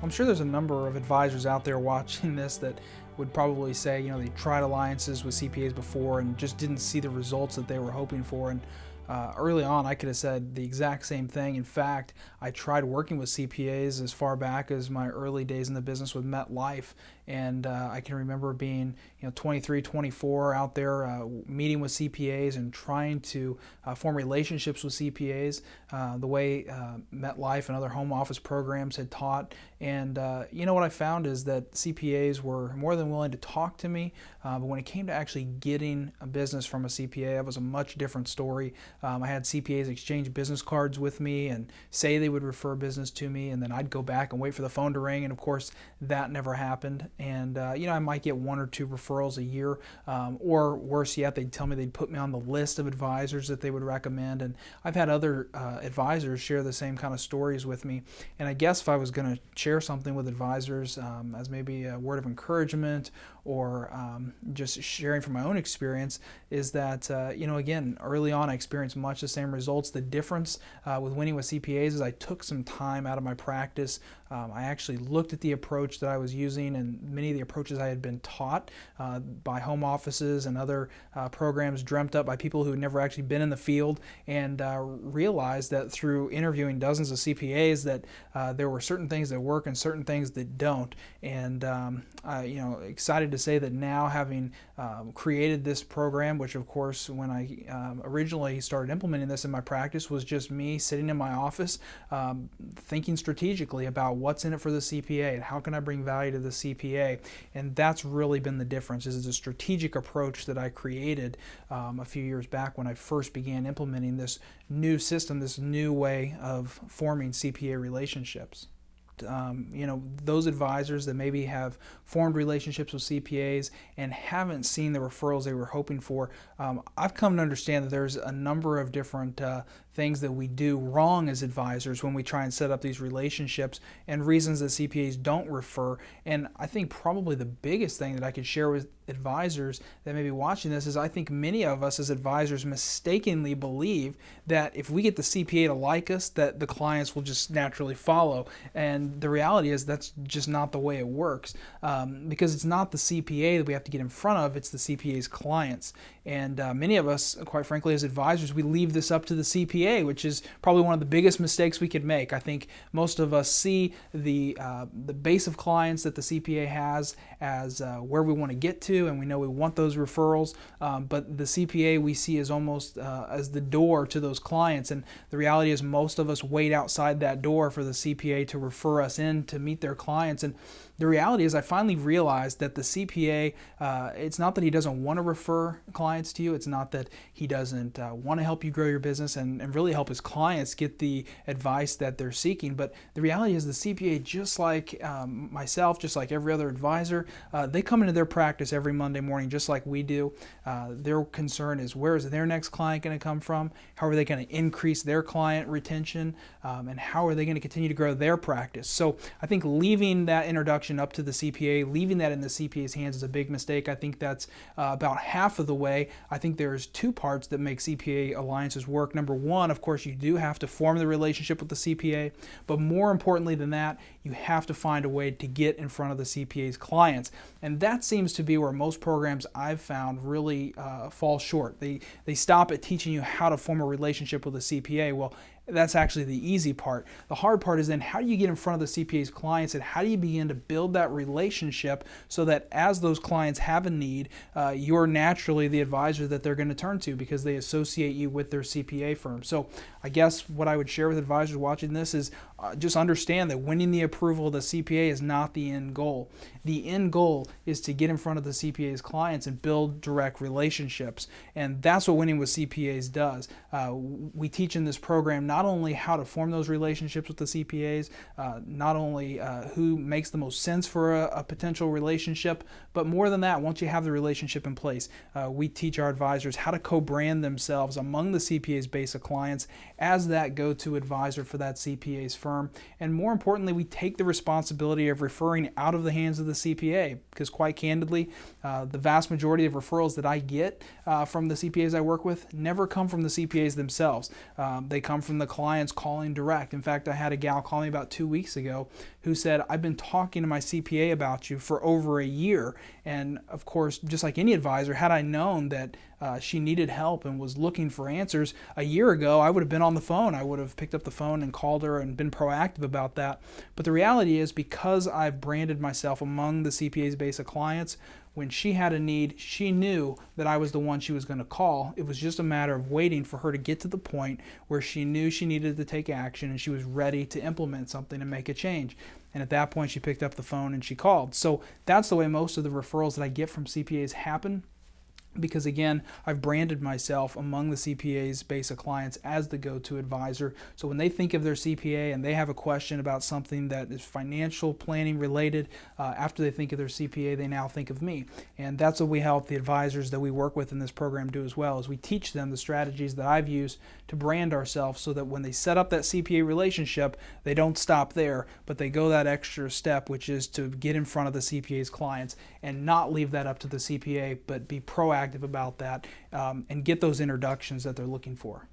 I'm sure there's a number of advisors out there watching this that would probably say, they tried alliances with CPAs before and just didn't see the results that they were hoping for. And early on, I could have said the exact same thing. In fact, I tried working with CPAs as far back as my early days in the business with MetLife. And I can remember being 23, 24 out there meeting with CPAs and trying to form relationships with CPAs the way MetLife and other home office programs had taught. And what I found is that CPAs were more than willing to talk to me, but when it came to actually getting a business from a CPA, it was a much different story. I had CPAs exchange business cards with me and say they would refer business to me, and then I'd go back and wait for the phone to ring, and of course that never happened. And I might get 1 or 2 referrals a year, or worse yet, they'd tell me they'd put me on the list of advisors that they would recommend. And I've had other advisors share the same kind of stories with me. And I guess if I was going to share something with advisors as maybe a word of encouragement or just sharing from my own experience, is that again, early on I experienced much the same results. The difference with Winning with CPAs is I took some time out of my practice. I actually looked at the approach that I was using and many of the approaches I had been taught by home offices and other programs dreamt up by people who had never actually been in the field, and realized that through interviewing dozens of CPAs that there were certain things that work and certain things that don't. And excited to say that now, having created this program, which of course when I originally started implementing this in my practice was just me sitting in my office thinking strategically about what's in it for the CPA and how can I bring value to the CPA. And that's really been the difference, is a strategic approach that I created a few years back when I first began implementing this new system, this new way of forming CPA relationships. Those advisors that maybe have formed relationships with CPAs and haven't seen the referrals they were hoping for, I've come to understand that there's a number of different things that we do wrong as advisors when we try and set up these relationships, and reasons that CPAs don't refer. And I think probably the biggest thing that I could share with advisors that may be watching this is I think many of us as advisors mistakenly believe that if we get the CPA to like us, that the clients will just naturally follow. And the reality is that's just not the way it works, because it's not the CPA that we have to get in front of, it's the CPA's clients. And many of us, quite frankly, as advisors, we leave this up to the CPA, which is probably one of the biggest mistakes we could make. I think most of us see the base of clients that the CPA has as where we want to get to, and we know we want those referrals, but the CPA we see as almost as the door to those clients. And the reality is most of us wait outside that door for the CPA to refer us in to meet their clients. And the reality is I finally realized that the CPA, it's not that he doesn't want to refer clients to you, it's not that he doesn't want to help you grow your business and really help his clients get the advice that they're seeking, but the reality is the CPA, just like myself, just like every other advisor, they come into their practice every Monday morning just like we do. Their concern is, where is their next client going to come from? How are they going to increase their client retention? And how are they going to continue to grow their practice? So I think leaving that introduction up to the CPA, leaving that in the CPA's hands is a big mistake. I think that's about half of the way. I think there's 2 parts that make CPA alliances work. Number one, of course, you do have to form the relationship with the CPA, but more importantly than that, you have to find a way to get in front of the CPA's clients. And that seems to be where most programs I've found really fall short. They stop at teaching you how to form a relationship with a CPA. Well, that's actually the easy part. The hard part is then, how do you get in front of the CPA's clients, and how do you begin to build that relationship so that as those clients have a need, you're naturally the advisor that they're going to turn to because they associate you with their CPA firm. So I guess what I would share with advisors watching this is just understand that winning the approval of the CPA is not the end goal. The end goal is to get in front of the CPA's clients and build direct relationships. And that's what Winning with CPAs does. We teach in this program not only how to form those relationships with the CPAs, not only who makes the most sense for a potential relationship, but more than that, once you have the relationship in place, we teach our advisors how to co-brand themselves among the CPA's base of clients as that go-to advisor for that CPA's firm. And more importantly, we take the responsibility of referring out of the hands of the CPA, because quite candidly, the vast majority of referrals that I get from the CPAs I work with never come from the CPAs themselves. They come from the clients calling direct. In fact, I had a gal call me about 2 weeks ago who said, I've been talking to my CPA about you for over a year. And of course, just like any advisor, had I known that she needed help and was looking for answers a year ago, I would have been on the phone. I would have picked up the phone and called her and been proactive about that. But the reality is, because I've branded myself among the CPA's base of clients, when she had a need, she knew that I was the one she was going to call. It was just a matter of waiting for her to get to the point where she knew she needed to take action and she was ready to implement something and make a change. And at that point, she picked up the phone and she called. So that's the way most of the referrals that I get from CPAs happen. Because again, I've branded myself among the CPA's base of clients as the go-to advisor. So when they think of their CPA and they have a question about something that is financial planning related, after they think of their CPA, they now think of me. And that's what we help the advisors that we work with in this program do as well, is we teach them the strategies that I've used to brand ourselves so that when they set up that CPA relationship, they don't stop there, but they go that extra step, which is to get in front of the CPA's clients and not leave that up to the CPA, but be proactive about that and get those introductions that they're looking for.